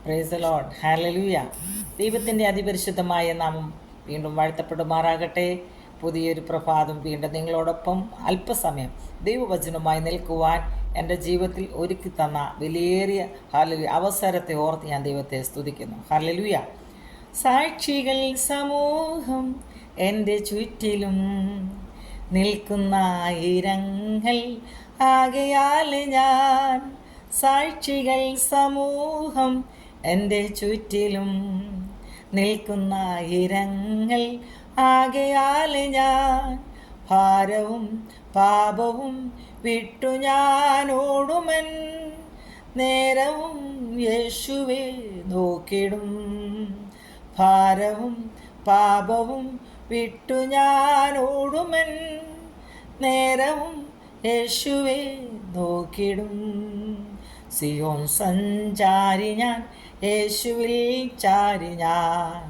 Praise the Lord. Hallelujah. ദൈവത്തിൻ്റെ അതിപരിശുദ്ധമായ നാമം വീണ്ടും വാഴ്ത്തപ്പെടുമാറാകട്ടെ. പുതിയൊരു പ്രഭാതം വീണ്ടും നിങ്ങളോടൊപ്പം അല്പസമയം ദൈവവചനവുമായി നിൽക്കുവാൻ എൻ്റെ ജീവിതത്തിൽ ഒരുക്കി തന്ന വിലയേറിയ ഹല്ലേലൂയ അവസരത്തെ ഓർത്ത് ഞാൻ ദൈവത്തെ സ്തുതിക്കുന്നു. ഹല്ലേലൂയ. സാക്ഷികൾ സമൂഹം എൻ്റെ ചുറ്റിലും നിൽക്കുന്ന ആയിരങ്ങൾ ആകയാൽ ഞാൻ സാക്ഷികൾ സമൂഹം എൻ്റെ ചുറ്റിലും നിൽക്കുന്ന ആയിരങ്ങൾ ആകയാൽ ഞാൻ ഭാരവും പാപവും വിട്ടു ഞാൻ ഓടുമൻ നേരവും യേശുവെ നോക്കിടും. ഭാരവും പാപവും വിട്ടു ഞാൻ ഓടുമൻ നേരവും യേശുവെ നോക്കിടും. സിയോൻ സഞ്ചാരി ഞാൻ, യേശുവിൽ ചാരി ഞാൻ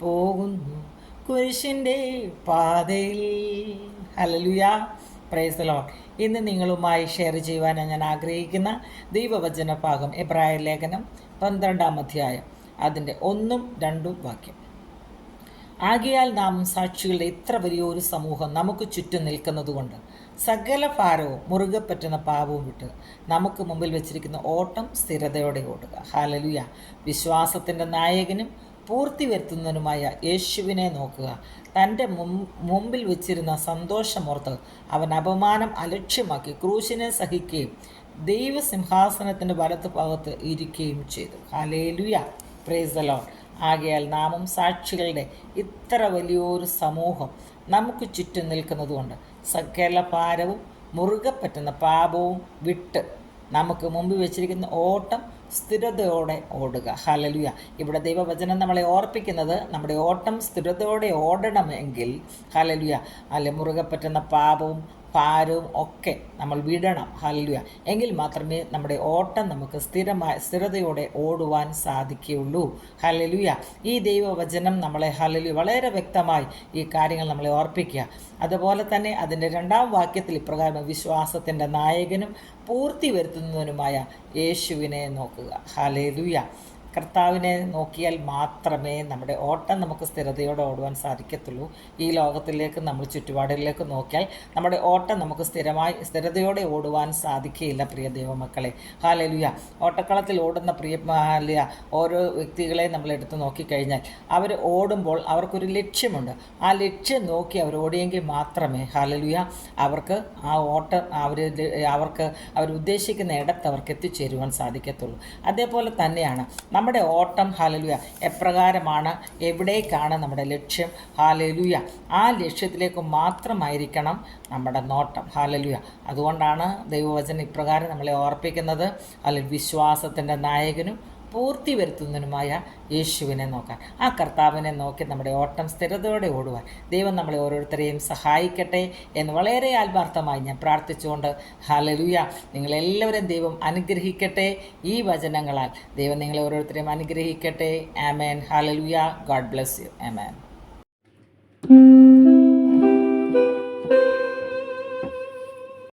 പോകുന്നു കുരിശിൻ്റെ പാതയിൽ. ഹല്ലേലൂയ. Praise the Lord. ഇന്ന് നിങ്ങളുമായി ഷെയർ ചെയ്യുവാൻ ഞാൻ ആഗ്രഹിക്കുന്ന ദൈവവചന ഭാഗം എബ്രായർ ലേഖനം 12-ാം അധ്യായം അതിൻ്റെ 1-2 വാക്യം. ആകയാൽ നാം സാക്ഷികളുടെ ഇത്ര വലിയൊരു സമൂഹം നമുക്ക് ചുറ്റും നിൽക്കുന്നതുകൊണ്ട് സകല ഭാരവും മുറുകെ പറ്റുന്ന പാപവും വിട്ട് നമുക്ക് മുമ്പിൽ വെച്ചിരിക്കുന്ന ഓട്ടം സ്ഥിരതയോടെ ഓടുക. ഹല്ലേലൂയ. വിശ്വാസത്തിൻ്റെ നായകനും പൂർത്തി വരുത്തുന്നതിനുമായ യേശുവിനെ നോക്കുക. തൻ്റെ മുമ്പിൽ വെച്ചിരുന്ന സന്തോഷമോർത്ത് അവൻ അപമാനം അലക്ഷ്യമാക്കി ക്രൂശിനെ സഹിക്കുകയും ദൈവസിംഹാസനത്തിൻ്റെ വലത്ത് ഭാഗത്ത് ഇരിക്കുകയും ചെയ്തു. ഹല്ലേലൂയ. Praise the Lord. ആകയാൽ നാമും സാക്ഷികളുടെ ഇത്ര വലിയൊരു സമൂഹം നമുക്ക് ചുറ്റും നിൽക്കുന്നതുകൊണ്ട് സകല ഭാരവും മുറുകെ പറ്റുന്ന പാപവും വിട്ട് നമുക്ക് മുമ്പ് വെച്ചിരിക്കുന്ന ഓട്ടം സ്ഥിരതയോടെ ഓടുക. ഹല്ലേലൂയ. ഇവിടെ ദൈവവചനം നമ്മളെ ഓർപ്പിക്കുന്നത് നമ്മുടെ ഓട്ടം സ്ഥിരതയോടെ ഓടണമെങ്കിൽ ഹല്ലേലൂയ മുറുകെ പറ്റുന്ന പാപവും ഭാരവും ഒക്കെ നമ്മൾ വിടണം. ഹല്ലേലൂയ. എങ്കിൽ മാത്രമേ നമ്മുടെ ഓട്ടം നമുക്ക് സ്ഥിരതയോടെ ഓടുവാൻ സാധിക്കുകയുള്ളൂ. ഹല്ലേലൂയ. ഈ ദൈവവചനം നമ്മളെ ഹല്ലേലൂയ വളരെ വ്യക്തമായി ഈ കാര്യങ്ങൾ നമ്മളെ ഓർപ്പിക്കുക. അതുപോലെ തന്നെ അതിൻ്റെ 2-ാം വാക്യത്തിൽ ഇപ്രകാരം വിശ്വാസത്തിൻ്റെ നായകനും പൂർത്തി വരുത്തുന്നതിനുമായ യേശുവിനെ നോക്കുക. ഹല്ലേലൂയ. കർത്താവിനെ നോക്കിയാൽ മാത്രമേ നമ്മുടെ ഓട്ടം നമുക്ക് സ്ഥിരതയോടെ ഓടുവാൻ സാധിക്കത്തുള്ളൂ. ഈ ലോകത്തിലേക്ക് നമ്മൾ ചുറ്റുപാടുകളിലേക്ക് നോക്കിയാൽ നമ്മുടെ ഓട്ടം നമുക്ക് സ്ഥിരതയോടെ ഓടുവാൻ സാധിക്കുകയില്ല. പ്രിയ ദൈവമക്കളെ, ഹല്ലേലൂയ. ഓട്ടക്കളത്തിൽ ഓടുന്ന ഓരോ വ്യക്തികളെ നമ്മൾ എടുത്ത് നോക്കിക്കഴിഞ്ഞാൽ അവർ ഓടുമ്പോൾ അവർക്കൊരു ലക്ഷ്യമുണ്ട്. ആ ലക്ഷ്യം നോക്കി അവർ ഓടിയെങ്കിൽ മാത്രമേ ഹല്ലേലൂയ അവർക്ക് ആ ഓട്ടം അവർക്ക് അവർ ഉദ്ദേശിക്കുന്ന ഇടത്ത് അവർക്ക് എത്തിച്ചേരുവാൻ സാധിക്കത്തുള്ളൂ. അതേപോലെ തന്നെയാണ് നമ്മുടെ ഓട്ടം. ഹല്ലേലൂയ. എപ്രകാരമാണ്, എവിടേക്കാണ് നമ്മുടെ ലക്ഷ്യം? ഹല്ലേലൂയ. ആ ലക്ഷ്യത്തിലേക്ക് മാത്രമായിരിക്കണം നമ്മുടെ നോട്ടം. ഹല്ലേലൂയ. അതുകൊണ്ടാണ് ദൈവവചനം ഇപ്രകാരം നമ്മളെ ഓർപ്പിക്കുന്നത്. വിശ്വാസത്തിൻ്റെ നായകനും പൂർത്തി വരുത്തുന്നതിനുമായ യേശുവിനെ നോക്കാൻ, ആ കർത്താവിനെ നോക്കി നമ്മുടെ ഓട്ടം സ്ഥിരതയോടെ ഓടുവാൻ ദൈവം നമ്മളെ ഓരോരുത്തരെയും സഹായിക്കട്ടെ എന്ന് വളരെ ആത്മാർത്ഥമായി ഞാൻ പ്രാർത്ഥിച്ചുകൊണ്ട് ഹല്ലേലൂയ നിങ്ങളെല്ലാവരും ദൈവം അനുഗ്രഹിക്കട്ടെ. ഈ വചനങ്ങളാൽ ദൈവം നിങ്ങളെ ഓരോരുത്തരെയും അനുഗ്രഹിക്കട്ടെ. ആമേൻ. ഹല്ലേലൂയ. God bless you. ആമേൻ.